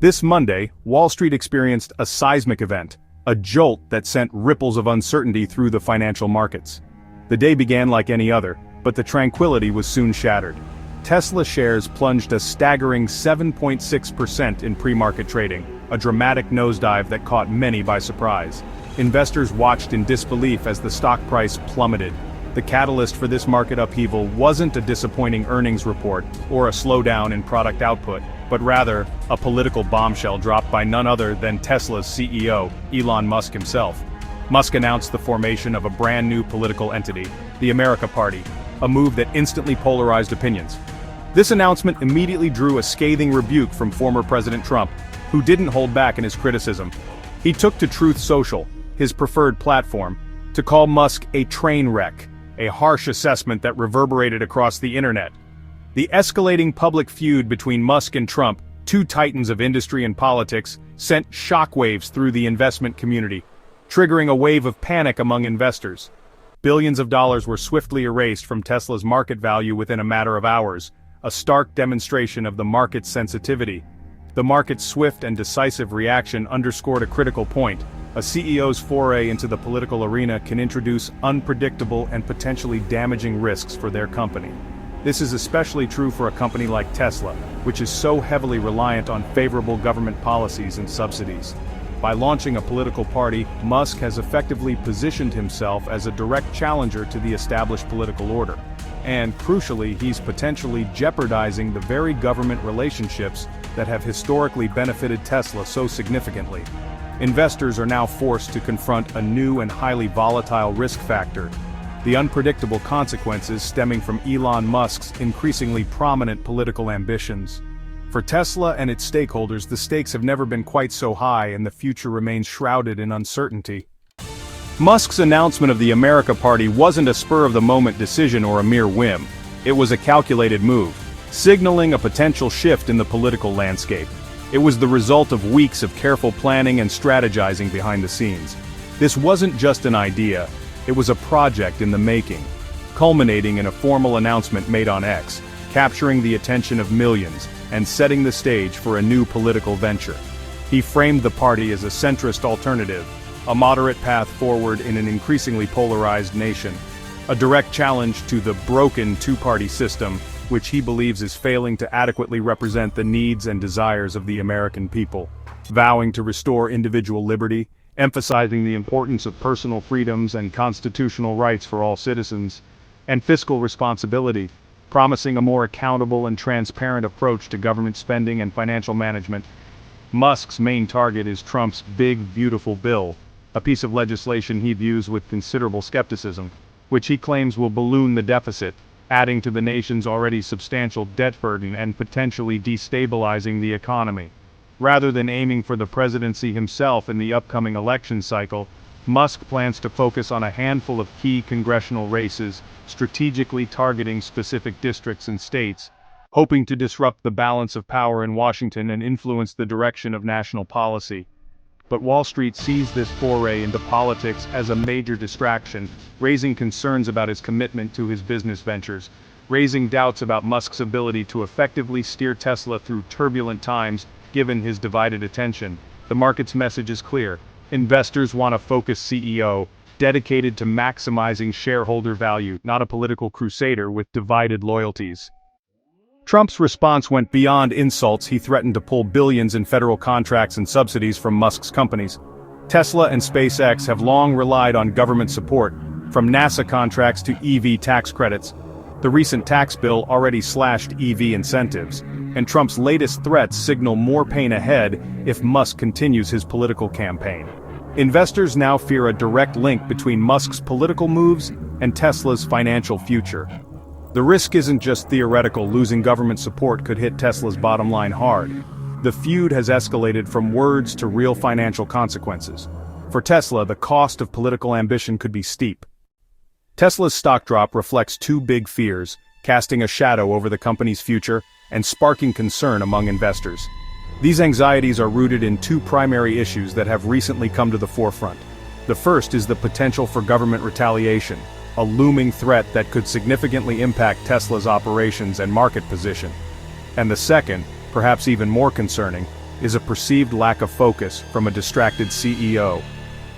This Monday, Wall Street experienced a seismic event, a jolt that sent ripples of uncertainty through the financial markets. The day began like any other, but the tranquility was soon shattered. Tesla shares plunged a staggering 7.6% in pre-market trading, a dramatic nosedive that caught many by surprise. Investors watched in disbelief as the stock price plummeted. The catalyst for this market upheaval wasn't a disappointing earnings report or a slowdown in product output, but rather, a political bombshell dropped by none other than Tesla's CEO, Elon Musk himself. Musk announced the formation of a brand new political entity, the America Party, a move that instantly polarized opinions. This announcement immediately drew a scathing rebuke from former President Trump, who didn't hold back in his criticism. He took to Truth Social, his preferred platform, to call Musk a train wreck, a harsh assessment that reverberated across the internet. The escalating public feud between Musk and Trump, two titans of industry and politics, sent shockwaves through the investment community, triggering a wave of panic among investors. Billions of dollars were swiftly erased from Tesla's market value within a matter of hours, a stark demonstration of the market's sensitivity. The market's swift and decisive reaction underscored a critical point. A CEO's foray into the political arena can introduce unpredictable and potentially damaging risks for their company. This is especially true for a company like Tesla, which is so heavily reliant on favorable government policies and subsidies. By launching a political party, Musk has effectively positioned himself as a direct challenger to the established political order. And, crucially, he's potentially jeopardizing the very government relationships that have historically benefited Tesla so significantly. Investors are now forced to confront a new and highly volatile risk factor: the unpredictable consequences stemming from Elon Musk's increasingly prominent political ambitions. For Tesla and its stakeholders, the stakes have never been quite so high, and the future remains shrouded in uncertainty. Musk's announcement of the America Party wasn't a spur-of-the-moment decision or a mere whim. It was a calculated move, signaling a potential shift in the political landscape. It was the result of weeks of careful planning and strategizing behind the scenes. This wasn't just an idea, it was a project in the making, culminating in a formal announcement made on X, capturing the attention of millions, and setting the stage for a new political venture. He framed the party as a centrist alternative, a moderate path forward in an increasingly polarized nation, a direct challenge to the broken two-party system, which he believes is failing to adequately represent the needs and desires of the American people, vowing to restore individual liberty, emphasizing the importance of personal freedoms and constitutional rights for all citizens, and fiscal responsibility, promising a more accountable and transparent approach to government spending and financial management. Musk's main target is Trump's Big Beautiful Bill, a piece of legislation he views with considerable skepticism, which he claims will balloon the deficit, adding to the nation's already substantial debt burden and potentially destabilizing the economy. Rather than aiming for the presidency himself in the upcoming election cycle, Musk plans to focus on a handful of key congressional races, strategically targeting specific districts and states, hoping to disrupt the balance of power in Washington and influence the direction of national policy. But Wall Street sees this foray into politics as a major distraction, raising concerns about his commitment to his business ventures, raising doubts about Musk's ability to effectively steer Tesla through turbulent times, given his divided attention. The market's message is clear. Investors want a focused CEO, dedicated to maximizing shareholder value, not a political crusader with divided loyalties. Trump's response went beyond insults. He threatened to pull billions in federal contracts and subsidies from Musk's companies. Tesla and SpaceX have long relied on government support, from NASA contracts to EV tax credits. The recent tax bill already slashed EV incentives, and Trump's latest threats signal more pain ahead if Musk continues his political campaign. Investors now fear a direct link between Musk's political moves and Tesla's financial future. The risk isn't just theoretical. Losing government support could hit Tesla's bottom line hard. The feud has escalated from words to real financial consequences. For Tesla, the cost of political ambition could be steep. Tesla's stock drop reflects two big fears, casting a shadow over the company's future and sparking concern among investors. These anxieties are rooted in two primary issues that have recently come to the forefront. The first is the potential for government retaliation, a looming threat that could significantly impact Tesla's operations and market position. And the second, perhaps even more concerning, is a perceived lack of focus from a distracted CEO.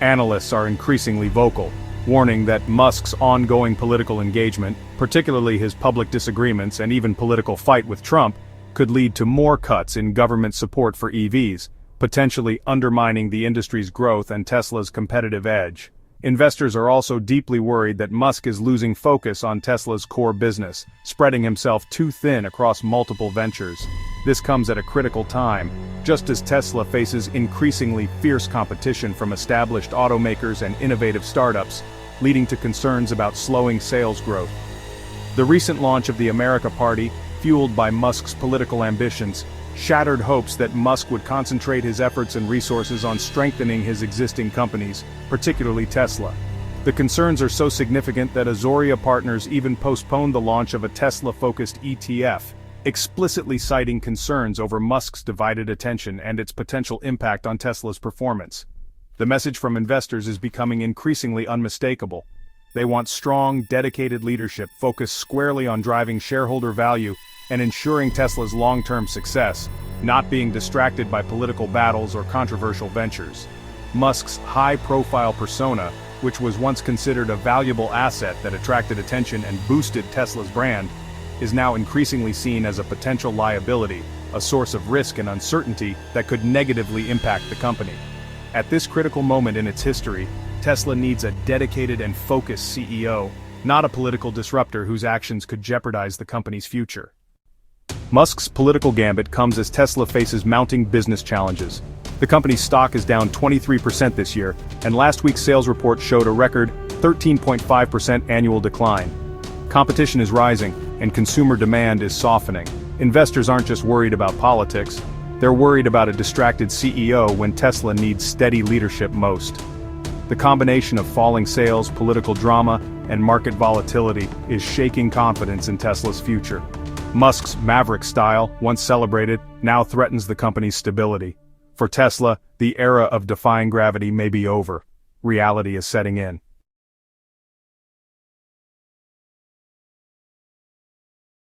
Analysts are increasingly vocal, warning that Musk's ongoing political engagement, particularly his public disagreements and even political fight with Trump, could lead to more cuts in government support for EVs, potentially undermining the industry's growth and Tesla's competitive edge. Investors are also deeply worried that Musk is losing focus on Tesla's core business, spreading himself too thin across multiple ventures. This comes at a critical time, just as Tesla faces increasingly fierce competition from established automakers and innovative startups, leading to concerns about slowing sales growth. The recent launch of the America Party, fueled by Musk's political ambitions, shattered hopes that Musk would concentrate his efforts and resources on strengthening his existing companies, particularly Tesla. The concerns are so significant that Azoria Partners even postponed the launch of a Tesla-focused ETF, explicitly citing concerns over Musk's divided attention and its potential impact on Tesla's performance. The message from investors is becoming increasingly unmistakable. They want strong, dedicated leadership focused squarely on driving shareholder value and ensuring Tesla's long-term success, not being distracted by political battles or controversial ventures. Musk's high-profile persona, which was once considered a valuable asset that attracted attention and boosted Tesla's brand, is now increasingly seen as a potential liability, a source of risk and uncertainty that could negatively impact the company. At this critical moment in its history, Tesla needs a dedicated and focused CEO, not a political disruptor whose actions could jeopardize the company's future. Musk's political gambit comes as Tesla faces mounting business challenges. The company's stock is down 23% this year, and last week's sales report showed a record 13.5% annual decline. Competition is rising, and consumer demand is softening. Investors aren't just worried about politics, they're worried about a distracted CEO when Tesla needs steady leadership most. The combination of falling sales, political drama, and market volatility is shaking confidence in Tesla's future. Musk's maverick style, once celebrated, now threatens the company's stability. For Tesla, the era of defying gravity may be over. Reality is setting in.